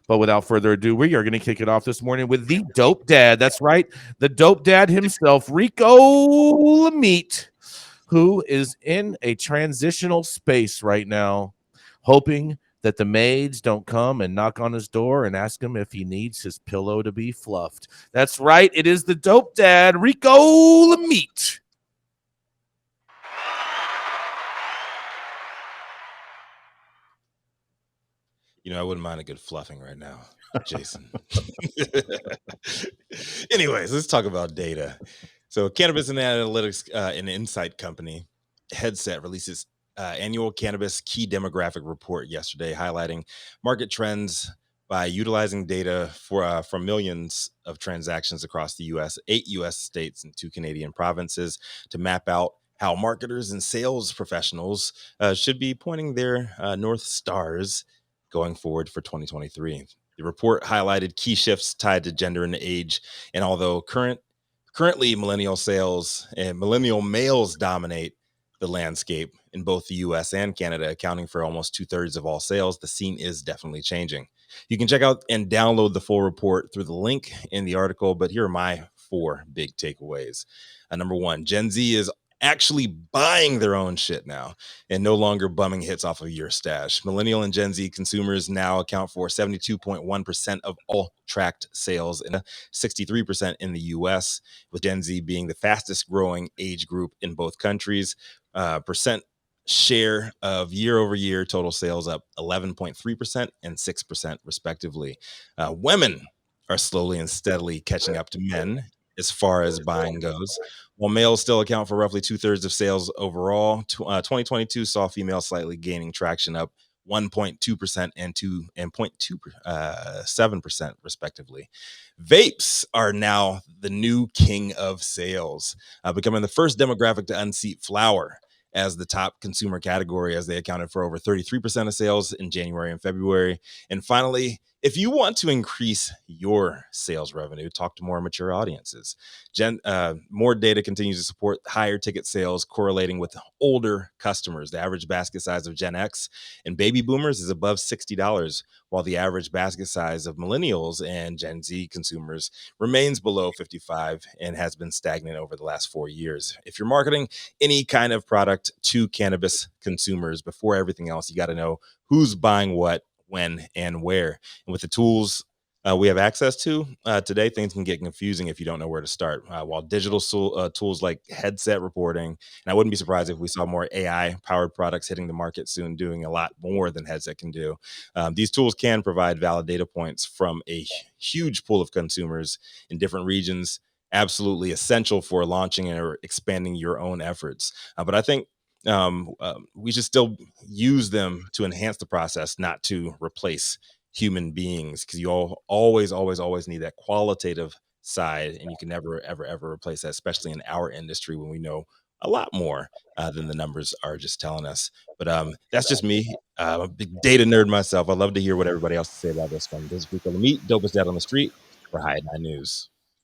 But without further ado, we are going to kick it off this morning with the dope dad. That's right, the dope dad himself, Rico Lamitte, who is in a transitional space right now, hoping that the maids don't come and knock on his door and ask him if he needs his pillow to be fluffed. That's right, it is the dope dad, Rico Lamitte. I wouldn't mind a good fluffing right now, Jason. Anyways, let's talk about data. So Cannabis and Analytics, an insight company, Headset, releases annual cannabis key demographic report yesterday, highlighting market trends by utilizing data from millions of transactions across the U.S., 8 U.S. states, and 2 Canadian provinces to map out how marketers and sales professionals should be pointing their North Stars going forward for 2023. The report highlighted key shifts tied to gender and age, and although currently millennial sales and millennial males dominate the landscape in both the US and Canada, accounting for almost 2/3 of all sales, the scene is definitely changing. You can check out and download the full report through the link in the article, but here are my 4 big takeaways. Number 1, Gen Z is actually buying their own shit now and no longer bumming hits off of your stash. Millennial and Gen Z consumers now account for 72.1% of all tracked sales and 63% in the US, with Gen Z being the fastest growing age group in both countries. Percent share of year over year total sales up 11.3% and 6% respectively. Women are slowly and steadily catching up to men as far as buying goes. While males still account for roughly 2/3 of sales overall, 2022 saw females slightly gaining traction, up 1.2% and 0.27% respectively. Vapes are now the new king of sales, becoming the first demographic to unseat flower as the top consumer category, as they accounted for over 33% of sales in January and February. And finally, if you want to increase your sales revenue, talk to more mature audiences. More data continues to support higher ticket sales correlating with older customers. The average basket size of Gen X and baby boomers is above $60, while the average basket size of millennials and Gen Z consumers remains below 55 and has been stagnant over the last 4 years. If you're marketing any kind of product to cannabis consumers, before everything else, you got to know who's buying what, when, and where. And with the tools we have access to today, things can get confusing if you don't know where to start. While digital tools like headset reporting, and I wouldn't be surprised if we saw more AI-powered products hitting the market soon, doing a lot more than headset can do. These tools can provide valid data points from a huge pool of consumers in different regions, absolutely essential for launching or expanding your own efforts. But I think we should still use them to enhance the process, not to replace human beings, because you always need that qualitative side, and you can never ever replace that, especially in our industry when we know a lot more than the numbers are just telling us. But that's just me. I'm a big data nerd myself. I'd love to hear what everybody else has to say about this one. This is Rico Lamitte, dopest dad on the street for High at Night News.